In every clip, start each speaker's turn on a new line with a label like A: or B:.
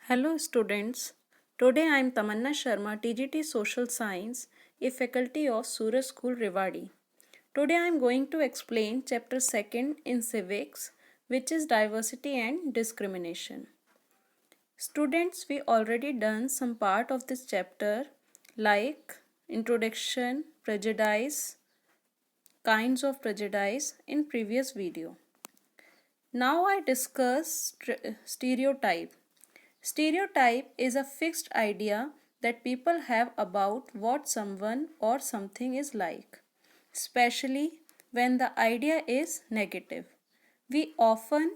A: Hello students. Today I am Tamanna Sharma, TGT Social Science, a faculty of Suraj School Rewadi. Today I am going to explain chapter 2nd in civics, which is diversity and discrimination. Students, we already done some part of this chapter like introduction, prejudice, kinds of prejudice in previous video. Now I discuss stereotype. Stereotype is a fixed idea that people have about what someone or something is like, especially when the idea is negative. We often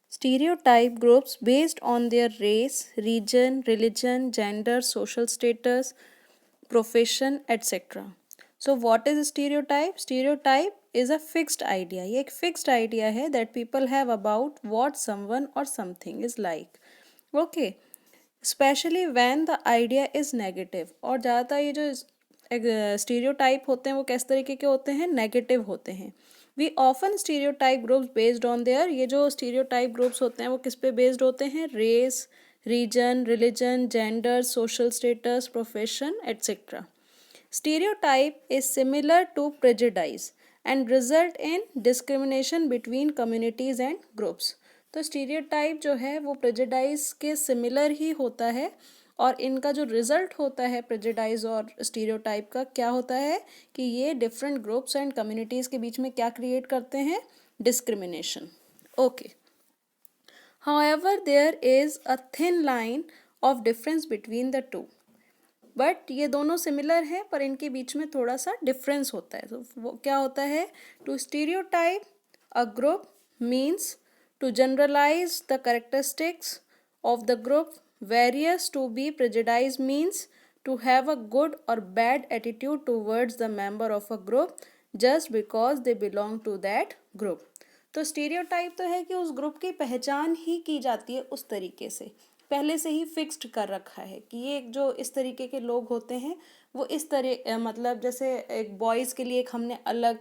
A: stereotype groups based on their race, region, religion, gender, social status, profession, etc. So what is a stereotype? Stereotype is a fixed idea. ये एक fixed idea है that people have about what someone or something is like. Okay. Specially when the idea is negative. और ज़्यादातर ये जो stereotype होते हैं वो किस तरीके के होते हैं, नेगेटिव होते हैं। We often stereotype groups based on their, ये जो स्टीरियोटाइप ग्रुप्स होते हैं वो किस पे बेस्ड होते हैं, race, region, religion, gender, social status, profession etcetera. Stereotype is similar to prejudice and result in discrimination between communities and groups. तो स्टीरियोटाइप जो है वो प्रेजुडाइज के सिमिलर ही होता है और इनका जो रिजल्ट होता है प्रेजुडाइज और स्टीरियोटाइप का क्या होता है कि ये डिफरेंट ग्रुप्स एंड कम्युनिटीज़ के बीच में क्या क्रिएट करते हैं, discrimination. Okay, however there is a thin line of difference between the two, but ये दोनों सिमिलर हैं पर इनके बीच में थोड़ा सा डिफरेंस होता है। तो वो क्या होता है, to stereotype a group means to generalize the characteristics of the group, whereas to be prejudice means to have a good और bad attitude towards the member of a group just because they belong to that group. तो stereotype तो है कि उस group की पहचान ही की जाती है उस तरीके से, पहले से ही फिक्स्ड कर रखा है कि ये जो इस तरीके के लोग होते हैं वो इस तरह, मतलब जैसे एक बॉयज़ के लिए एक हमने अलग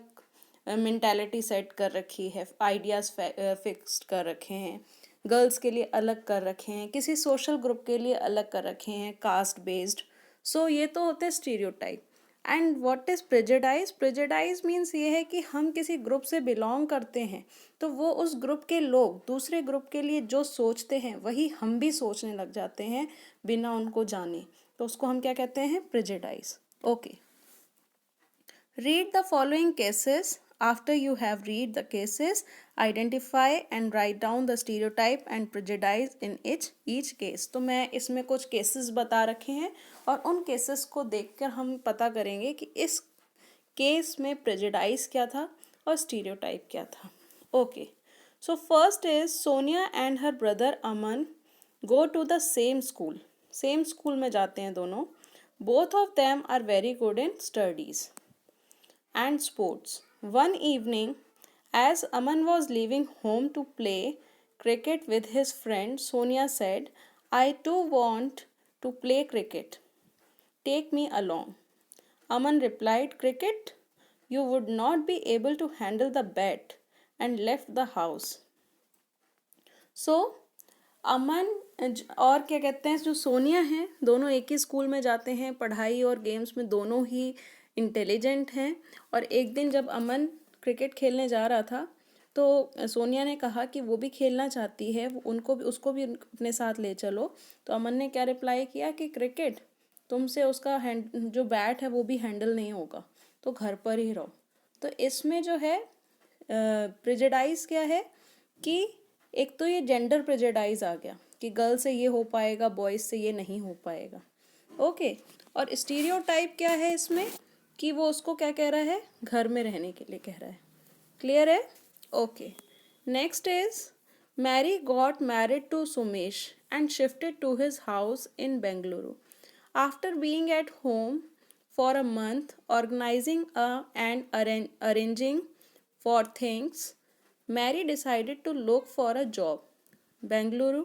A: मेंटालिटी सेट कर रखी है, आइडियाज़ फिक्स्ड कर रखे हैं, गर्ल्स के लिए अलग कर रखे हैं, किसी सोशल ग्रुप के लिए अलग कर रखे हैं, कास्ट बेस्ड। सो ये तो होते हैं stereotype. And what is prejudice? Prejudice means ये है कि हम किसी ग्रुप से बिलोंग करते हैं तो वो उस ग्रुप के लोग दूसरे ग्रुप के लिए जो सोचते हैं वही हम भी सोचने लग जाते हैं बिना उनको जाने, तो उसको हम क्या कहते हैं, prejudice. Okay, read the following cases. After you have read the cases, identify and write down the stereotype and prejudice in each case। तो मैं इसमें कुछ केसेस बता रखे हैं और उन केसेस को देखकर हम पता करेंगे कि इस केस में प्रेजुडाइज क्या था और स्टीरियोटाइप क्या था। Okay, so first is Sonia and her brother Aman go to the same school. Same school में जाते हैं दोनों। Both of them are very good in studies and sports. One evening, as Aman was leaving home to play cricket with his friend, Sonia said, I too want to play cricket. Take me along. Aman replied, Cricket? You would not be able to handle the bat, and left the house. So, अमन और क्या कहते हैं जो सोनिया हैं दोनों एक ही school में जाते हैं, पढ़ाई और गेम्स में दोनों ही इंटेलिजेंट हैं। और एक दिन जब अमन क्रिकेट खेलने जा रहा था तो सोनिया ने कहा कि वो भी खेलना चाहती है, उसको भी अपने साथ ले चलो। तो अमन ने क्या रिप्लाई किया कि क्रिकेट तुमसे उसका जो बैट है वो भी हैंडल नहीं होगा, तो घर पर ही रहो। तो इसमें जो है प्रेजुडाइज क्या है कि एक तो ये जेंडर प्रेजुडाइज आ गया कि गर्ल से ये हो पाएगा, बॉयज़ से ये नहीं हो पाएगा। ओके, और स्टीरियोटाइप क्या है इसमें कि वो उसको क्या कह रहा है, घर में रहने के लिए कह रहा है। क्लियर है? Okay, next is Mary got married to Sumesh and shifted to his house in Bengaluru after being at home for a month organising and arranging for things. Mary decided to look for a job. Bengaluru,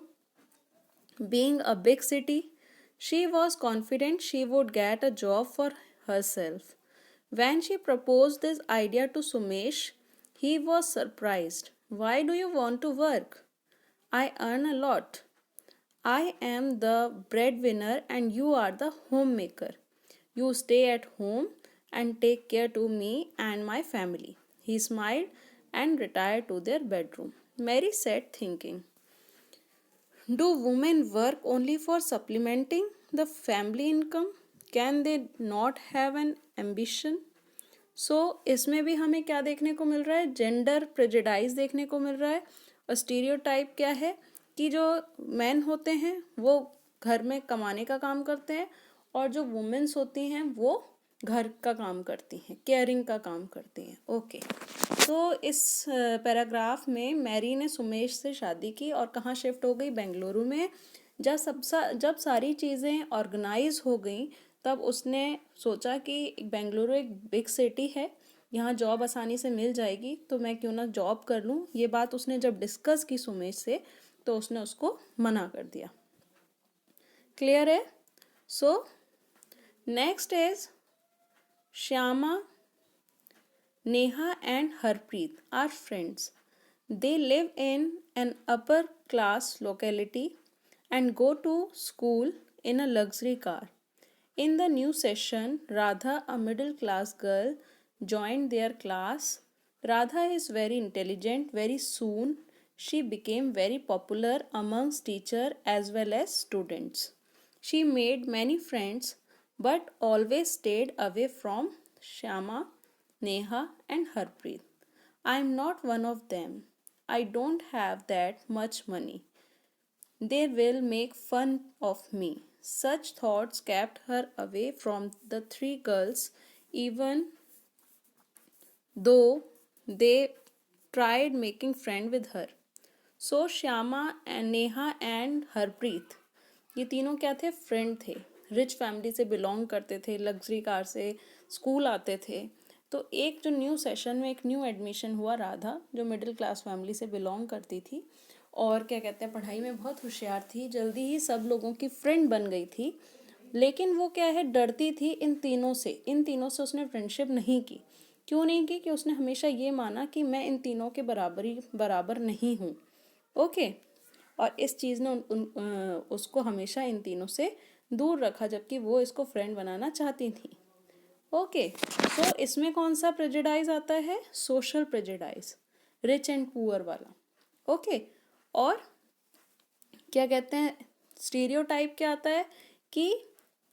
A: being a big city, she was confident she would get a job for herself. When she proposed this idea to Sumesh, he was surprised. Why do you want to work? I earn a lot. I am the breadwinner and you are the homemaker. You stay at home and take care to me and my family. He smiled and retired to their bedroom. Mary sat thinking, do women work only for supplementing the family income? Can they not have an ambition? सो इसमें भी हमें क्या देखने को मिल रहा है, gender prejudice देखने को मिल रहा है। और स्टीरियोटाइप क्या है कि जो मैन होते हैं वो घर में कमाने का काम करते हैं और जो वुमेन्स होती हैं वो घर का काम करती हैं, केयरिंग का काम करती हैं। ओके, तो इस पैराग्राफ में मैरी ने सुमेश से शादी की और कहाँ शिफ्ट हो गई, बेंगलुरु में। जब सारी चीज़ें ऑर्गेनाइज हो गई तब उसने सोचा कि बेंगलुरु एक बिग सिटी है, यहाँ जॉब आसानी से मिल जाएगी, तो मैं क्यों ना जॉब कर लूँ। ये बात उसने जब डिस्कस की सुमेश से तो उसने उसको मना कर दिया। क्लियर है? So next is Shyama, Neha and Harpreet are friends. They live in an upper class locality and go to school in a luxury car. In the new session, Radha, a middle class girl, joined their class. Radha is very intelligent. Very soon, she became very popular amongst teachers as well as students. She made many friends but always stayed away from Shyama, Neha, and Harpreet. I am not one of them. I don't have that much money. They will make fun of me. Such thoughts kept her away from the three girls, even though they tried making friend with her. So Shyama and Neha and Harpreet, ये तीनों क्या थे, friend थे, rich family से belong करते थे, luxury car से school आते थे। तो एक जो न्यू सेशन में एक न्यू एडमिशन हुआ, राधा जो मिडिल क्लास फैमिली से बिलोंग करती थी और क्या कहते हैं पढ़ाई में बहुत होशियार थी, जल्दी ही सब लोगों की फ्रेंड बन गई थी। लेकिन वो क्या है, डरती थी इन तीनों से उसने फ्रेंडशिप नहीं की। क्यों नहीं की? कि उसने हमेशा ये माना कि मैं इन तीनों के बराबर नहीं हूँ। ओके, और इस चीज़ ने उसको हमेशा इन तीनों से दूर रखा, जबकि वो इसको फ्रेंड बनाना चाहती थी। ओके, तो इसमें कौन सा प्रेजुडाइज आता है, social prejudice, rich and poor वाला। ओके, और क्या कहते हैं स्टीरियोटाइप क्या आता है कि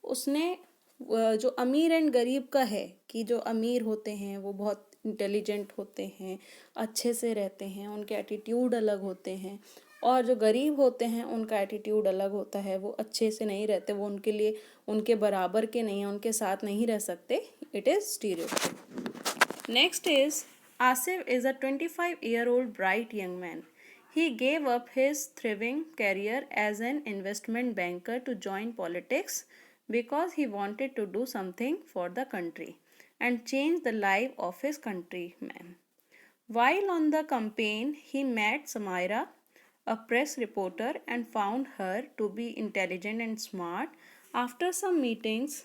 A: उसने जो अमीर एंड गरीब का है कि जो अमीर होते हैं वो बहुत इंटेलिजेंट होते हैं, अच्छे से रहते हैं, उनके एटीट्यूड अलग होते हैं, और जो गरीब होते हैं उनका एटीट्यूड अलग होता है, वो अच्छे से नहीं रहते, वो उनके लिए उनके बराबर के नहीं हैं, उनके साथ नहीं रह सकते। It is stereotype. Next is Asif is a 25-year-old bright young man. He gave up his thriving career as an investment banker to join politics because he wanted to do something for the country and change the life of his countrymen. While on the campaign, he met Samaira, a press reporter, and found her to be intelligent and smart. After some meetings,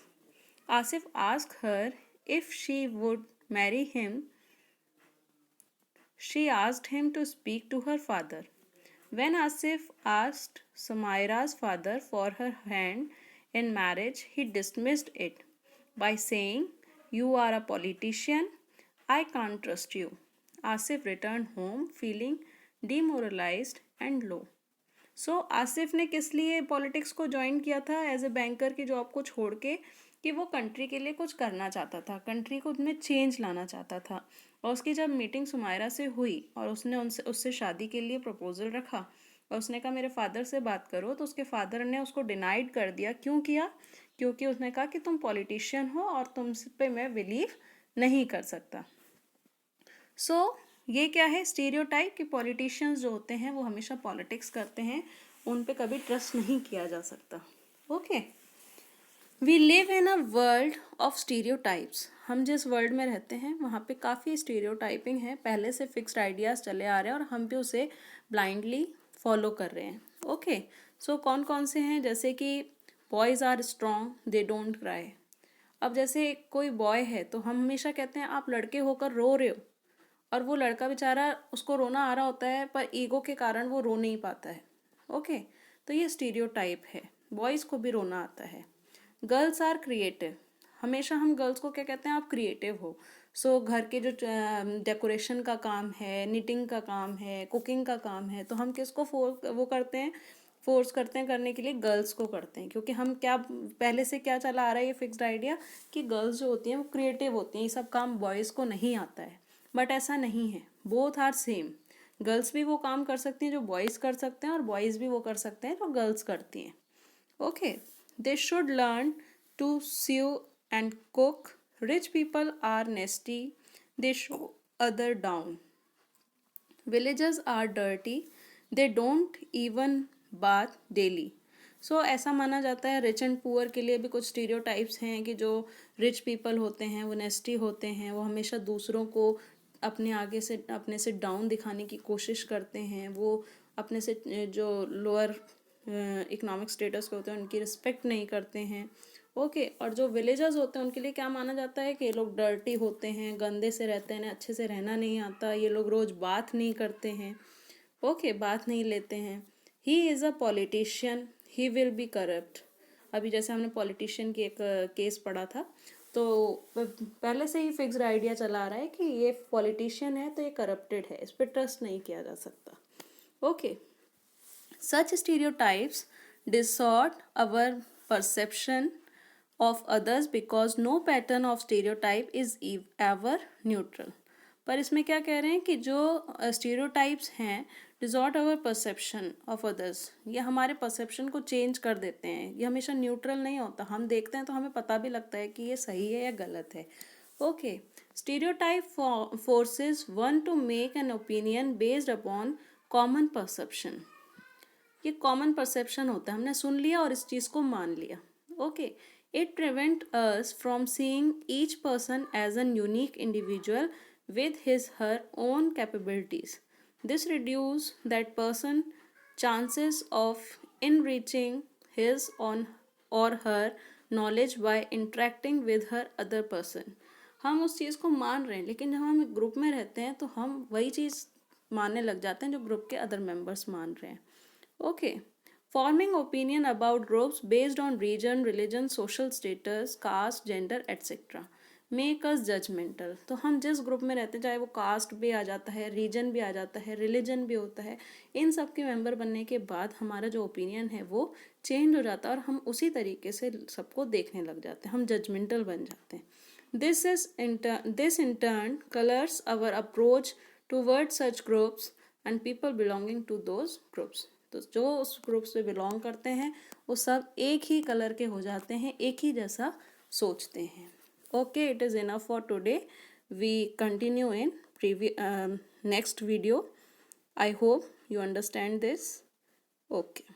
A: Asif asked her if she would marry him. She asked him to speak to her father. When Asif asked Samaira's father for her hand in marriage, he dismissed it by saying, "You are a politician. I can't trust you." Asif returned home feeling demoralized and low. सो आसिफ ने किस लिए politics को join किया था, as a banker की job को छोड़ के, कि वो कंट्री के लिए कुछ करना चाहता था, कंट्री को उसमें चेंज लाना चाहता था। और उसकी जब मीटिंग सुमायरा से हुई और उसने उससे शादी के लिए प्रपोजल रखा और उसने कहा मेरे फादर से बात करो, तो उसके फादर ने उसको डिनाइड कर दिया। क्यों किया? क्योंकि उसने कहा कि तुम पॉलिटिशियन हो और तुम पे मैं बिलीव नहीं कर सकता। सो ये क्या है, स्टीरियोटाइप, कि पॉलिटिशियंस जो होते हैं वो हमेशा पॉलिटिक्स करते हैं, उन पे कभी ट्रस्ट नहीं किया जा सकता। Okay, we live in a world of stereotypes. हम जिस वर्ल्ड में रहते हैं वहाँ पे काफ़ी स्टीरियोटाइपिंग है, पहले से फिक्स्ड आइडियाज़ चले आ रहे हैं और हम भी उसे ब्लाइंडली फॉलो कर रहे हैं। ओके, सो कौन कौन से हैं, जैसे कि boys are strong, they don't cry. अब जैसे कोई बॉय है तो हम हमेशा कहते हैं आप लड़के होकर रो रहे हो, और वो लड़का बेचारा उसको रोना आ रहा होता है पर ईगो के कारण वो रो नहीं पाता है। ओके, तो ये स्टीरियोटाइप है। बॉयज़ को भी रोना आता है। गर्ल्स आर क्रिएटिव, हमेशा हम गर्ल्स को क्या कहते हैं, आप क्रिएटिव हो। सो घर के जो डेकोरेशन का काम है, निटिंग का काम है, कुकिंग का काम है, तो हम किसको वो करते हैं, फोर्स करते हैं करने के लिए, गर्ल्स को करते हैं। क्योंकि हम क्या पहले से क्या चला आ रहा है, ये फिक्स्ड आइडिया कि गर्ल्स जो होती हैं वो क्रिएटिव होती हैं, ये सब काम बॉयज़ को नहीं आता है। बट ऐसा नहीं है, बोथ आर सेम। गर्ल्स भी वो काम कर सकती हैं जो बॉयज़ कर सकते हैं, और बॉयज़ भी वो कर सकते हैं जो गर्ल्स करती हैं। Okay, they should learn to sew and cook. Rich people are nasty, they show other down. Villagers are dirty, they don't even bath daily. सो ऐसा माना जाता है, रिच एंड पुअर के लिए भी कुछ स्टीरियोटाइप्स हैं कि जो रिच पीपल होते हैं वो नेस्टी होते हैं, वो हमेशा दूसरों को अपने से डाउन दिखाने की कोशिश करते हैं, वो अपने से जो लोअर इकोनॉमिक स्टेटस के होते हैं उनकी रिस्पेक्ट नहीं करते हैं। ओके, और जो विलेजर्स होते हैं उनके लिए क्या माना जाता है कि ये लोग डर्टी होते हैं, गंदे से रहते हैं, अच्छे से रहना नहीं आता, ये लोग रोज़ बात नहीं करते हैं। ओके, बात नहीं लेते हैं। He is a politician, he will be corrupt. अभी जैसे हमने पॉलिटिशियन की एक केस पढ़ा था, तो पहले से ही फिक्स्ड आइडिया चला आ रहा है कि ये पॉलिटिशियन है तो ये करप्टेड है, इस पर ट्रस्ट नहीं किया जा सकता। Okay, such stereotypes distort our perception of others because no pattern of stereotype is ever neutral. पर इसमें क्या कह रहे हैं कि जो स्टीरियोटाइप्स हैं डिजॉर्ट आवर परसेप्शन ऑफ अदर्स, ये हमारे परसेप्शन को चेंज कर देते हैं। ये हमेशा न्यूट्रल नहीं होता, हम देखते हैं तो हमें पता भी लगता है कि ये सही है या गलत है। Okay, stereotype forces one two make an opinion based upon common perception. ये कॉमन परसेप्शन होता है, हमने सुन लिया और इस चीज़ को मान लिया। Okay, it prevent us from seeing each person as an unique individual with his her own capabilities. This reduces that person chances of enriching his on or her knowledge by interacting with her other person. हम उस चीज़ को मान रहे हैं, लेकिन जब हम group में रहते हैं तो हम वही चीज़ मानने लग जाते हैं जो ग्रुप के अदर मेंबर्स मान रहे हैं। Okay, forming opinion about groups based on region, religion, social status, caste, gender, etc. Make us judgmental. तो हम जिस ग्रुप में रहते हैं, चाहे वो कास्ट भी आ जाता है, रीजन भी आ जाता है, रिलीजन भी होता है, इन सब के मेंबर बनने के बाद हमारा जो ओपिनियन है वो चेंज हो जाता है और हम उसी तरीके से सबको देखने लग जाते हैं, हम जजमेंटल बन जाते हैं। This in turn colours our approach toward such groups and people belonging to those groups. तो जो उस ग्रुप से बिलोंग करते हैं वो सब एक ही कलर के हो जाते हैं, एक ही जैसा सोचते हैं। Okay, it is enough for today. We continue in next video. I hope you understand this. Okay.